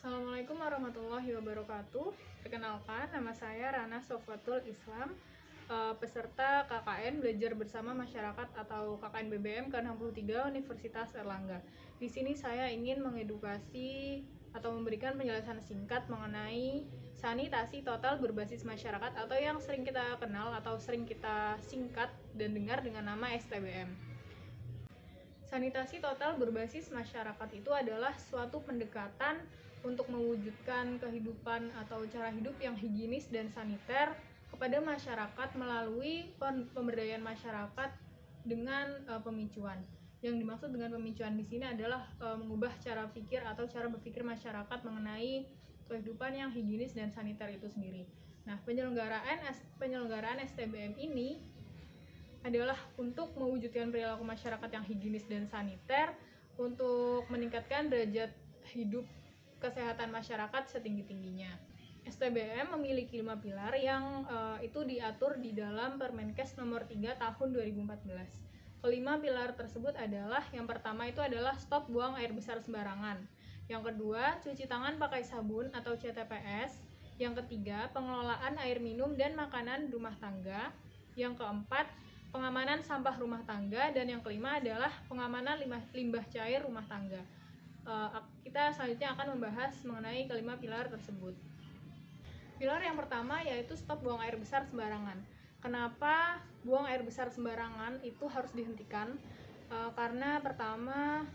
Assalamualaikum warahmatullahi wabarakatuh. Perkenalkan, nama saya Rana Sofwatul Islam, peserta KKN Belajar Bersama Masyarakat atau KKN BBM ke-63 Universitas Erlangga. Di sini saya ingin mengedukasi atau memberikan penjelasan singkat mengenai sanitasi total berbasis masyarakat atau yang sering kita kenal atau sering kita singkat dan dengar dengan nama STBM. Sanitasi total berbasis masyarakat itu adalah suatu pendekatan untuk mewujudkan kehidupan atau cara hidup yang higienis dan saniter kepada masyarakat melalui pemberdayaan masyarakat dengan pemicuan. Yang dimaksud dengan pemicuan di sini adalah mengubah cara pikir atau cara berpikir masyarakat mengenai kehidupan yang higienis dan saniter itu sendiri. Nah, penyelenggaraan STBM ini adalah untuk mewujudkan perilaku masyarakat yang higienis dan saniter untuk meningkatkan derajat hidup kesehatan masyarakat setinggi-tingginya. STBM memiliki 5 pilar yang itu diatur di dalam Permenkes nomor 3 tahun 2014. Kelima pilar tersebut adalah, yang pertama itu adalah stop buang air besar sembarangan. Yang kedua, cuci tangan pakai sabun atau CTPS. Yang ketiga, pengelolaan air minum dan makanan rumah tangga. Yang keempat, pengamanan sampah rumah tangga, dan yang kelima adalah pengamanan limbah cair rumah tangga. Kita selanjutnya akan membahas mengenai kelima pilar tersebut. Pilar yang pertama yaitu stop buang air besar sembarangan. Kenapa buang air besar sembarangan itu harus dihentikan? Karena pertama,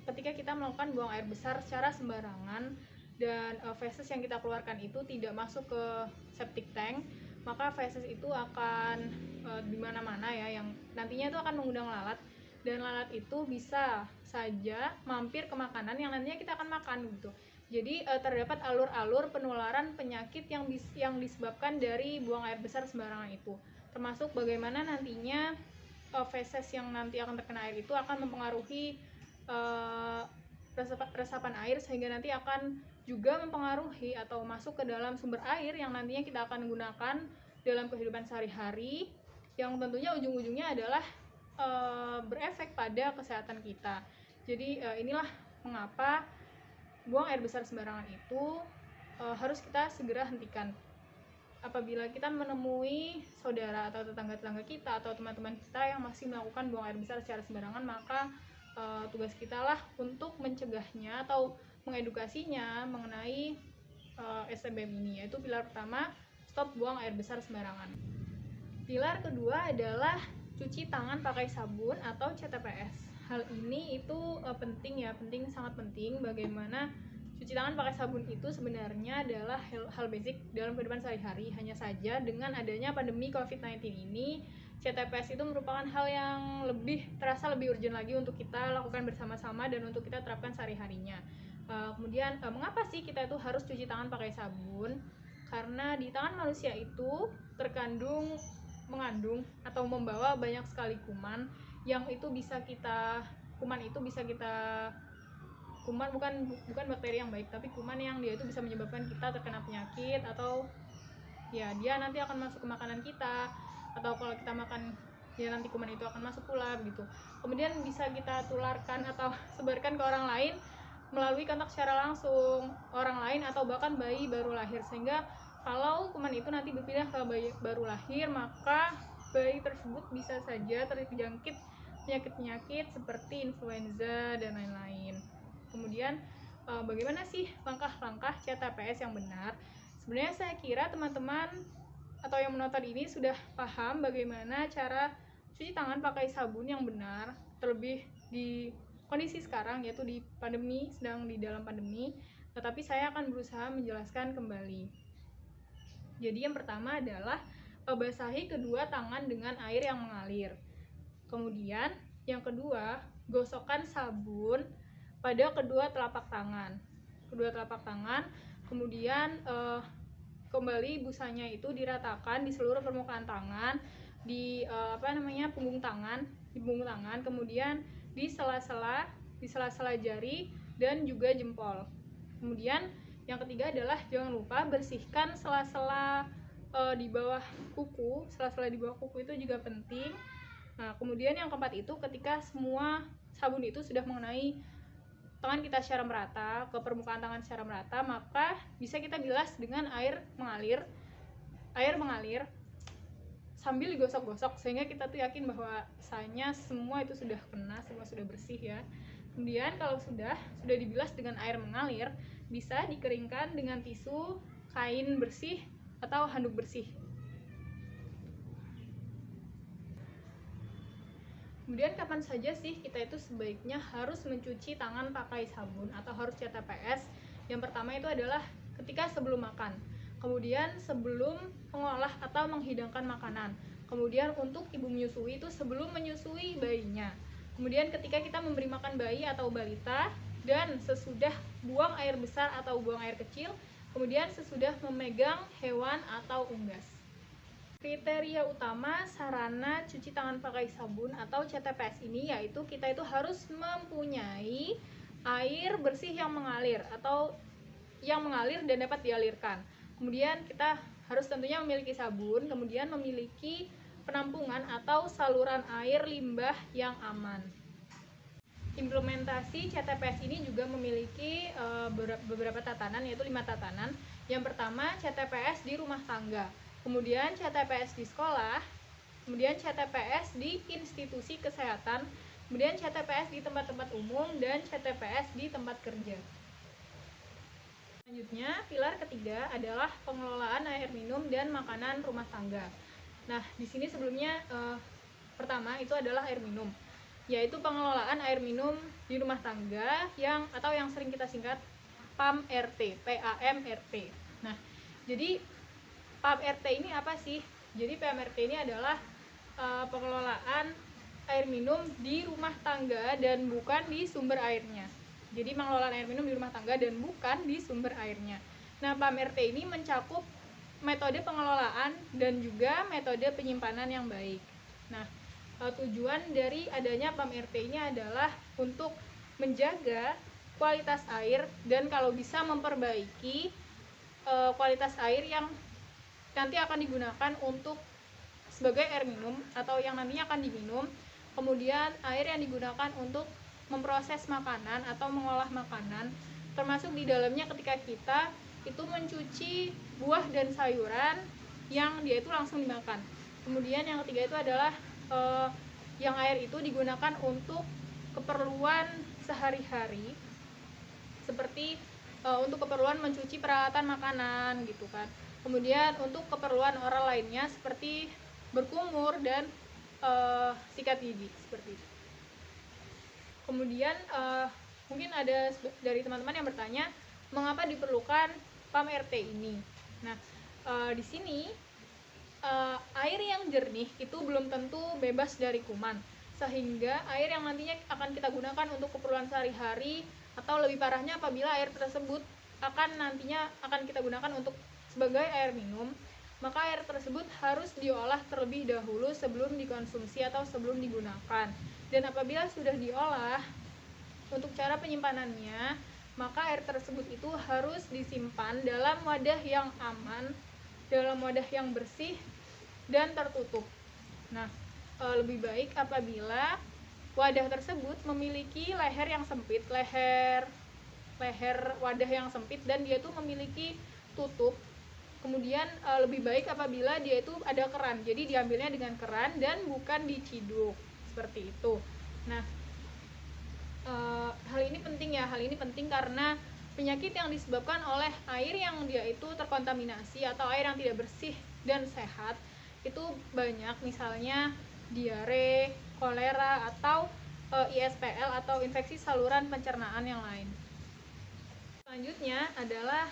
ketika kita melakukan buang air besar secara sembarangan dan feses yang kita keluarkan itu tidak masuk ke septic tank, maka feses itu akan di mana-mana ya, yang nantinya itu akan mengundang lalat, dan lalat itu bisa saja mampir ke makanan yang nantinya kita akan makan gitu. Jadi terdapat alur-alur penularan penyakit yang disebabkan dari buang air besar sembarangan itu, termasuk bagaimana nantinya feses yang nanti akan terkena air itu akan mempengaruhi resapan air, sehingga nanti akan juga mempengaruhi atau masuk ke dalam sumber air yang nantinya kita akan gunakan dalam kehidupan sehari-hari, yang tentunya ujung-ujungnya adalah berefek pada kesehatan kita. Jadi inilah mengapa buang air besar sembarangan itu harus kita segera hentikan. Apabila kita menemui saudara atau tetangga-tetangga kita atau teman-teman kita yang masih melakukan buang air besar secara sembarangan, maka tugas kita lah untuk mencegahnya atau mengedukasinya mengenai STBM ini, yaitu pilar pertama, stop buang air besar sembarangan. Pilar kedua adalah cuci tangan pakai sabun atau CTPS. Hal ini itu penting, sangat penting. Bagaimana cuci tangan pakai sabun itu sebenarnya adalah hal basic dalam kehidupan sehari-hari. Hanya saja dengan adanya pandemi COVID-19 ini, CTPS itu merupakan hal yang terasa lebih urgent lagi untuk kita lakukan bersama-sama dan untuk kita terapkan sehari-harinya. Kemudian mengapa sih kita itu harus cuci tangan pakai sabun? Karena di tangan manusia itu mengandung atau membawa banyak sekali kuman yang itu bisa kita kuman bukan bakteri yang baik, tapi kuman yang dia itu bisa menyebabkan kita terkena penyakit, atau ya dia nanti akan masuk ke makanan kita, atau kalau kita makan ya nanti kuman itu akan masuk pula begitu. Kemudian bisa kita tularkan atau sebarkan ke orang lain melalui kontak secara langsung orang lain atau bahkan bayi baru lahir, sehingga kalau kuman itu nanti berpindah ke bayi baru lahir, maka bayi tersebut bisa saja terjangkit penyakit-penyakit seperti influenza dan lain-lain. Kemudian bagaimana sih langkah-langkah CTPS yang benar? Sebenarnya saya kira teman-teman atau yang menonton ini sudah paham bagaimana cara cuci tangan pakai sabun yang benar, terlebih di kondisi sekarang yaitu sedang di dalam pandemi. Tetapi saya akan berusaha menjelaskan kembali. Jadi yang pertama adalah basahi kedua tangan dengan air yang mengalir. Kemudian yang kedua, gosokkan sabun pada kedua telapak tangan. Kemudian kembali busanya itu diratakan di seluruh permukaan tangan, di punggung tangan, kemudian di sela-sela jari dan juga jempol. Kemudian yang ketiga adalah jangan lupa bersihkan sela-sela di bawah kuku. Sela-sela di bawah kuku itu juga penting. Nah, kemudian yang keempat itu ketika semua sabun itu sudah mengenai tangan kita secara merata, ke permukaan tangan secara merata, maka bisa kita bilas dengan air mengalir sambil digosok-gosok, sehingga kita tuh yakin bahwa misalnya semua itu sudah kena, semua sudah bersih ya. Kemudian kalau sudah dibilas dengan air mengalir, bisa dikeringkan dengan tisu, kain bersih, atau handuk bersih. Kemudian kapan saja sih kita itu sebaiknya harus mencuci tangan pakai sabun atau harus CTPS? Yang pertama itu adalah ketika sebelum makan, kemudian sebelum mengolah atau menghidangkan makanan, kemudian untuk ibu menyusui itu sebelum menyusui bayinya, kemudian ketika kita memberi makan bayi atau balita, dan sesudah buang air besar atau buang air kecil, kemudian sesudah memegang hewan atau unggas. Kriteria utama sarana cuci tangan pakai sabun atau CTPS ini yaitu kita itu harus mempunyai air bersih yang mengalir atau yang mengalir dan dapat dialirkan. Kemudian kita harus tentunya memiliki sabun, kemudian memiliki penampungan atau saluran air limbah yang aman. Implementasi CTPS ini juga memiliki beberapa tatanan, yaitu 5 tatanan. Yang pertama, CTPS di rumah tangga, kemudian CTPS di sekolah, kemudian CTPS di institusi kesehatan, kemudian CTPS di tempat-tempat umum, dan CTPS di tempat kerja. Selanjutnya, pilar ketiga adalah pengelolaan air minum dan makanan rumah tangga. Nah, di sini sebelumnya pertama itu adalah air minum, yaitu pengelolaan air minum di rumah tangga yang sering kita singkat PAM-RT, PAM-RT. Nah, jadi PAM-RT ini apa sih? Jadi PAM-RT ini adalah pengelolaan air minum di rumah tangga dan bukan di sumber airnya. Jadi pengelolaan air minum di rumah tangga dan bukan di sumber airnya. Nah, PAM-RT ini mencakup metode pengelolaan dan juga metode penyimpanan yang baik. Nah, tujuan dari adanya PAM-RT ini adalah untuk menjaga kualitas air dan kalau bisa memperbaiki kualitas air yang nanti akan digunakan untuk sebagai air minum atau yang nantinya akan diminum, kemudian air yang digunakan untuk memproses makanan atau mengolah makanan, termasuk di dalamnya ketika kita itu mencuci buah dan sayuran yang dia itu langsung dimakan. Kemudian yang ketiga itu adalah yang air itu digunakan untuk keperluan sehari-hari, seperti untuk keperluan mencuci peralatan makanan gitu kan. Kemudian untuk keperluan oral lainnya seperti berkumur dan sikat gigi seperti itu. Kemudian mungkin ada dari teman-teman yang bertanya mengapa diperlukan PAM-RT ini. Nah, di sini air yang jernih itu belum tentu bebas dari kuman, sehingga air yang nantinya akan kita gunakan untuk keperluan sehari-hari atau lebih parahnya apabila air tersebut nantinya akan kita gunakan untuk sebagai air minum, maka air tersebut harus diolah terlebih dahulu sebelum dikonsumsi atau sebelum digunakan. Dan apabila sudah diolah, untuk cara penyimpanannya, maka air tersebut itu harus disimpan dalam wadah yang aman, dalam wadah yang bersih dan tertutup. Nah, lebih baik apabila wadah tersebut memiliki leher yang sempit, leher wadah yang sempit dan dia itu memiliki tutup. Kemudian lebih baik apabila dia itu ada keran, jadi diambilnya dengan keran dan bukan diciduk seperti itu. Nah, hal ini penting karena penyakit yang disebabkan oleh air yang dia itu terkontaminasi atau air yang tidak bersih dan sehat itu banyak, misalnya diare, kolera, atau ISPL atau infeksi saluran pencernaan yang lain. Selanjutnya adalah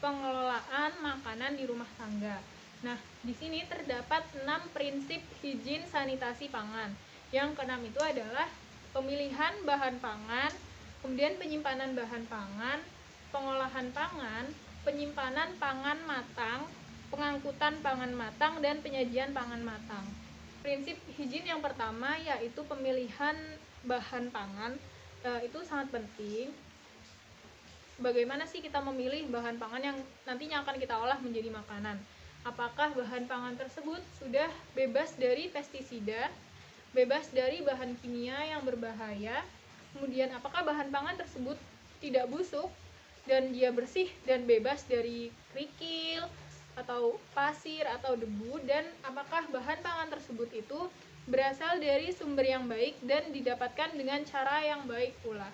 pengelolaan makanan di rumah tangga. Nah, di sini terdapat 6 prinsip higien sanitasi pangan. Yang keenam itu adalah pemilihan bahan pangan, kemudian penyimpanan bahan pangan, pengolahan pangan, penyimpanan pangan matang, pengangkutan pangan matang, dan penyajian pangan matang. Prinsip higien yang pertama yaitu pemilihan bahan pangan. Itu sangat penting. Bagaimana sih kita memilih bahan pangan yang nantinya akan kita olah menjadi makanan? Apakah bahan pangan tersebut sudah bebas dari pestisida, bebas dari bahan kimia yang berbahaya, Kemudian apakah bahan pangan tersebut tidak busuk dan dia bersih dan bebas dari kerikil atau pasir atau debu, dan apakah bahan pangan tersebut itu berasal dari sumber yang baik dan didapatkan dengan cara yang baik pula.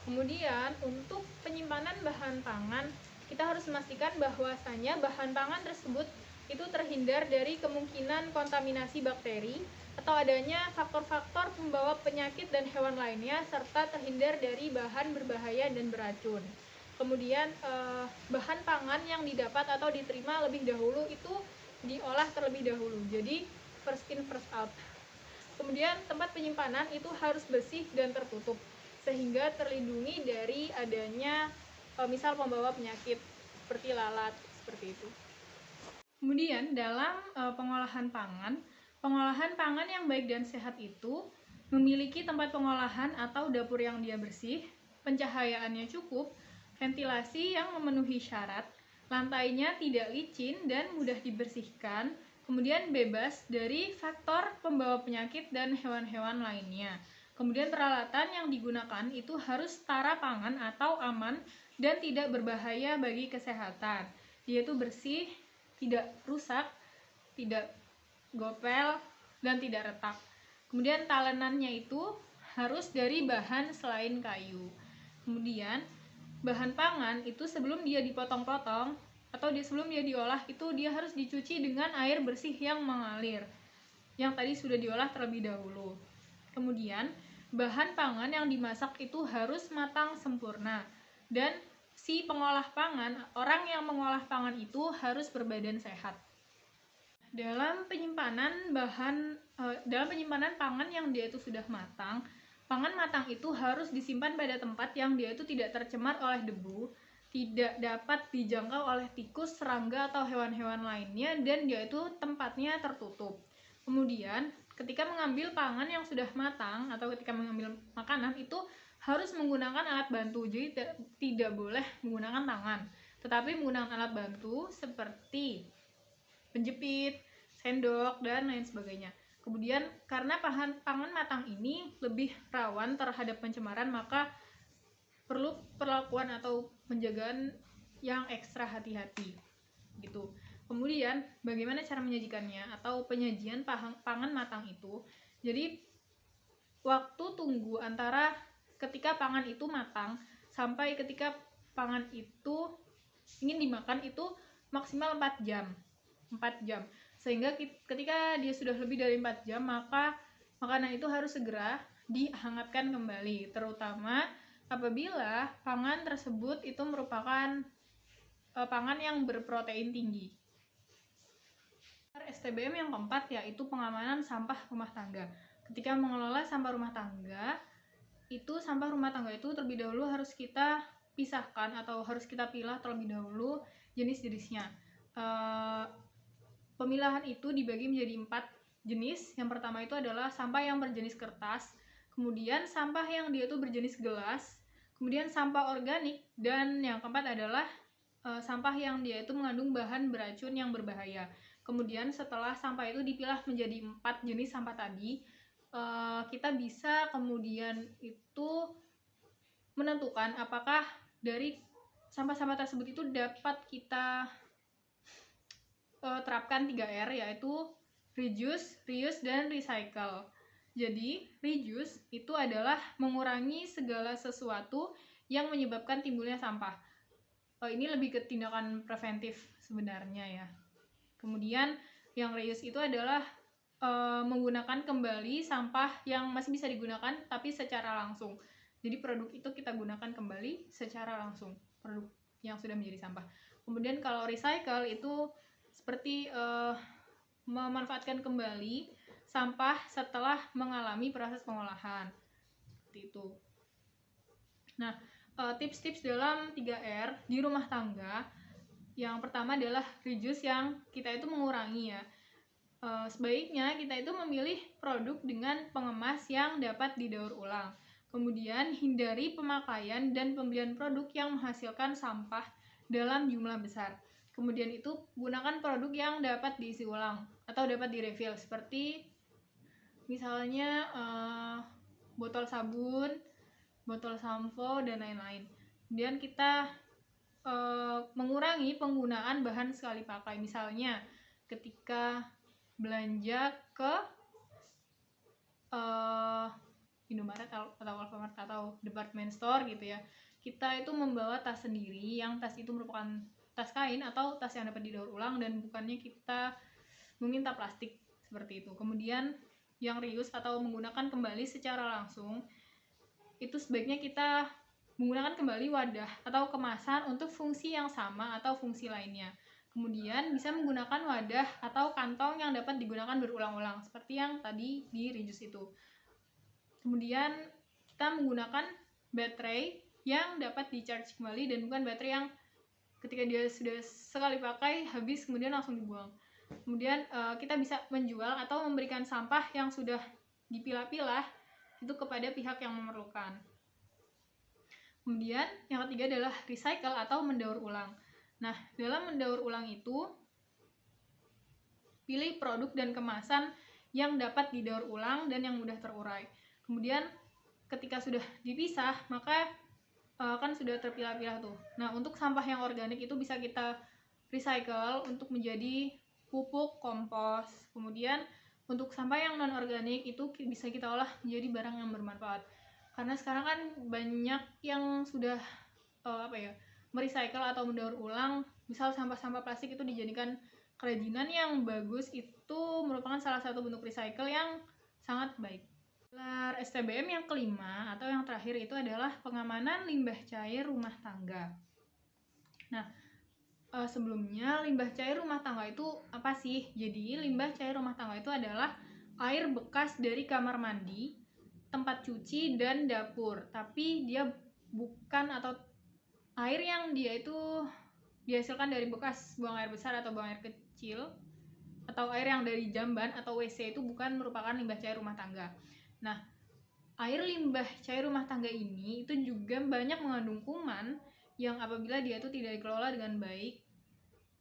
Kemudian untuk penyimpanan bahan pangan, kita harus memastikan bahwasanya bahan pangan tersebut itu terhindar dari kemungkinan kontaminasi bakteri atau adanya faktor-faktor pembawa penyakit dan hewan lainnya, serta terhindar dari bahan berbahaya dan beracun. Kemudian bahan pangan yang didapat atau diterima lebih dahulu itu diolah terlebih dahulu, jadi first in first out. Kemudian tempat penyimpanan itu harus bersih dan tertutup sehingga terlindungi dari adanya misal pembawa penyakit seperti lalat, seperti itu. Kemudian dalam pengolahan pangan yang baik dan sehat itu memiliki tempat pengolahan atau dapur yang dia bersih, pencahayaannya cukup, ventilasi yang memenuhi syarat, lantainya tidak licin dan mudah dibersihkan, kemudian bebas dari faktor pembawa penyakit dan hewan-hewan lainnya. Kemudian peralatan yang digunakan itu harus setara pangan atau aman dan tidak berbahaya bagi kesehatan. Dia itu bersih, tidak rusak, tidak gopel, dan tidak retak. Kemudian talenannya itu harus dari bahan selain kayu. Kemudian bahan pangan itu sebelum dia dipotong-potong atau sebelum dia diolah itu dia harus dicuci dengan air bersih yang mengalir, yang tadi sudah diolah terlebih dahulu. Kemudian bahan pangan yang dimasak itu harus matang sempurna, dan si pengolah pangan, orang yang mengolah pangan itu harus berbadan sehat. Dalam penyimpanan pangan yang dia itu sudah matang, pangan matang itu harus disimpan pada tempat yang dia itu tidak tercemar oleh debu, tidak dapat dijangkau oleh tikus, serangga, atau hewan-hewan lainnya, dan dia itu tempatnya tertutup. Kemudian ketika mengambil pangan yang sudah matang atau ketika mengambil makanan itu harus menggunakan alat bantu, jadi tidak boleh menggunakan tangan, tetapi menggunakan alat bantu seperti penjepit, sendok, dan lain sebagainya. Kemudian karena pangan matang ini lebih rawan terhadap pencemaran, maka perlu perlakuan atau penjagaan yang ekstra hati-hati gitu. Kemudian bagaimana cara menyajikannya atau penyajian pangan matang itu? Jadi waktu tunggu antara ketika pangan itu matang sampai ketika pangan itu ingin dimakan itu maksimal 4 jam. Sehingga ketika dia sudah lebih dari 4 jam, maka makanan itu harus segera dihangatkan kembali, terutama apabila pangan tersebut itu merupakan pangan yang berprotein tinggi. STBM yang keempat yaitu pengamanan sampah rumah tangga. Ketika mengelola sampah rumah tangga itu terlebih dahulu harus kita pisahkan atau harus kita pilah terlebih dahulu jenis-jenisnya. Pemilahan itu dibagi menjadi 4 jenis. Yang pertama itu adalah sampah yang berjenis kertas, kemudian sampah yang dia itu berjenis gelas, kemudian sampah organik, dan yang keempat adalah sampah yang dia itu mengandung bahan beracun yang berbahaya. Kemudian setelah sampah itu dipilah menjadi 4 jenis sampah tadi, kita bisa kemudian itu menentukan apakah dari sampah-sampah tersebut itu dapat kita terapkan 3R, yaitu reduce, reuse, dan recycle. Jadi reduce itu adalah mengurangi segala sesuatu yang menyebabkan timbulnya sampah. Ini lebih ke tindakan preventif sebenarnya ya. Kemudian yang reuse itu adalah menggunakan kembali sampah yang masih bisa digunakan tapi secara langsung. Jadi produk itu kita gunakan kembali secara langsung, produk yang sudah menjadi sampah. Kemudian kalau recycle itu seperti memanfaatkan kembali sampah setelah mengalami proses pengolahan. Seperti itu. Nah, tips-tips dalam 3R di rumah tangga. Yang pertama adalah reduce, yang kita itu mengurangi ya. Sebaiknya kita itu memilih produk dengan pengemas yang dapat didaur ulang. Kemudian hindari pemakaian dan pembelian produk yang menghasilkan sampah dalam jumlah besar. Kemudian itu gunakan produk yang dapat diisi ulang atau dapat direfill, seperti misalnya botol sabun, botol sampo, dan lain-lain. Kemudian kita mengurangi penggunaan bahan sekali pakai. Misalnya ketika belanja ke Indomaret atau Alfamart atau department store gitu ya, kita itu membawa tas sendiri, yang tas itu merupakan tas kain atau tas yang dapat didaur ulang dan bukannya kita meminta plastik seperti itu. Kemudian yang reuse atau menggunakan kembali secara langsung, itu sebaiknya kita menggunakan kembali wadah atau kemasan untuk fungsi yang sama atau fungsi lainnya. Kemudian bisa menggunakan wadah atau kantong yang dapat digunakan berulang-ulang seperti yang tadi di reuse itu. Kemudian kita menggunakan baterai yang dapat di-charge kembali dan bukan baterai yang ketika dia sudah sekali pakai habis kemudian langsung dibuang. Kemudian kita bisa menjual atau memberikan sampah yang sudah dipilah-pilah itu kepada pihak yang memerlukan. Kemudian yang ketiga adalah recycle atau mendaur ulang. Nah, dalam mendaur ulang itu pilih produk dan kemasan yang dapat didaur ulang dan yang mudah terurai. Kemudian ketika sudah dipisah, maka kan sudah terpilah-pilah tuh. Nah, untuk sampah yang organik itu bisa kita recycle untuk menjadi pupuk, kompos. Kemudian untuk sampah yang non-organik itu bisa kita olah menjadi barang yang bermanfaat. Karena sekarang kan banyak yang sudah merecycle atau mendaur ulang. Misal sampah-sampah plastik itu dijadikan kerajinan yang bagus, itu merupakan salah satu bentuk recycle yang sangat baik. Pilar STBM yang kelima atau yang terakhir itu adalah pengamanan limbah cair rumah tangga. Nah, sebelumnya limbah cair rumah tangga itu apa sih? Jadi limbah cair rumah tangga itu adalah air bekas dari kamar mandi, tempat cuci, dan dapur. Tapi dia bukan atau air yang dia itu dihasilkan dari bekas buang air besar atau buang air kecil, atau air yang dari jamban atau WC itu bukan merupakan limbah cair rumah tangga. Nah, air limbah cair rumah tangga ini itu juga banyak mengandung kuman yang apabila dia itu tidak dikelola dengan baik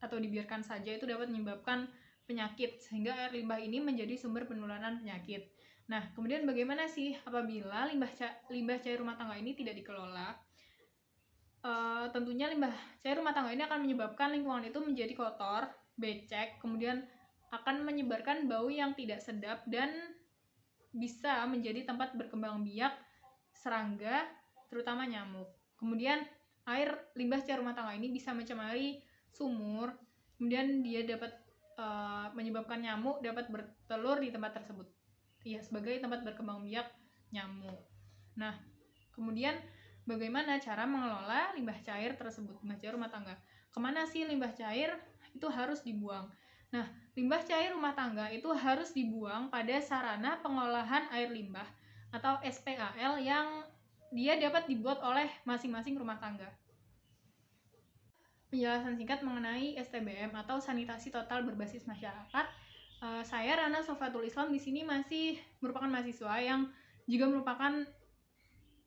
atau dibiarkan saja itu dapat menyebabkan penyakit, sehingga air limbah ini menjadi sumber penularan penyakit. Nah, kemudian bagaimana sih apabila limbah cair rumah tangga ini tidak dikelola? Tentunya limbah cair rumah tangga ini akan menyebabkan lingkungan itu menjadi kotor, becek, kemudian akan menyebarkan bau yang tidak sedap dan bisa menjadi tempat berkembang biak serangga, terutama nyamuk. Kemudian air limbah cair rumah tangga ini bisa mencemari sumur, kemudian dia dapat menyebabkan nyamuk dapat bertelur di tempat tersebut. Ya, sebagai tempat berkembang biak nyamuk. Nah, kemudian bagaimana cara mengelola limbah cair tersebut, limbah cair rumah tangga? Kemana sih limbah cair itu harus dibuang? Nah, limbah cair rumah tangga itu harus dibuang pada sarana pengolahan air limbah atau SPAL yang dia dapat dibuat oleh masing-masing rumah tangga. Penjelasan singkat mengenai STBM atau sanitasi total berbasis masyarakat. Saya Rana Sofatul Islam di sini masih merupakan mahasiswa yang juga merupakan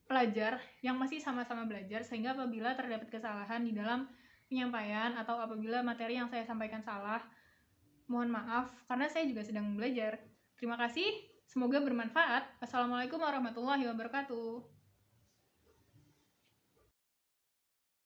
pelajar yang masih sama-sama belajar, sehingga apabila terdapat kesalahan di dalam penyampaian atau apabila materi yang saya sampaikan salah, mohon maaf karena saya juga sedang belajar. Terima kasih, semoga bermanfaat. Assalamualaikum warahmatullahi wabarakatuh.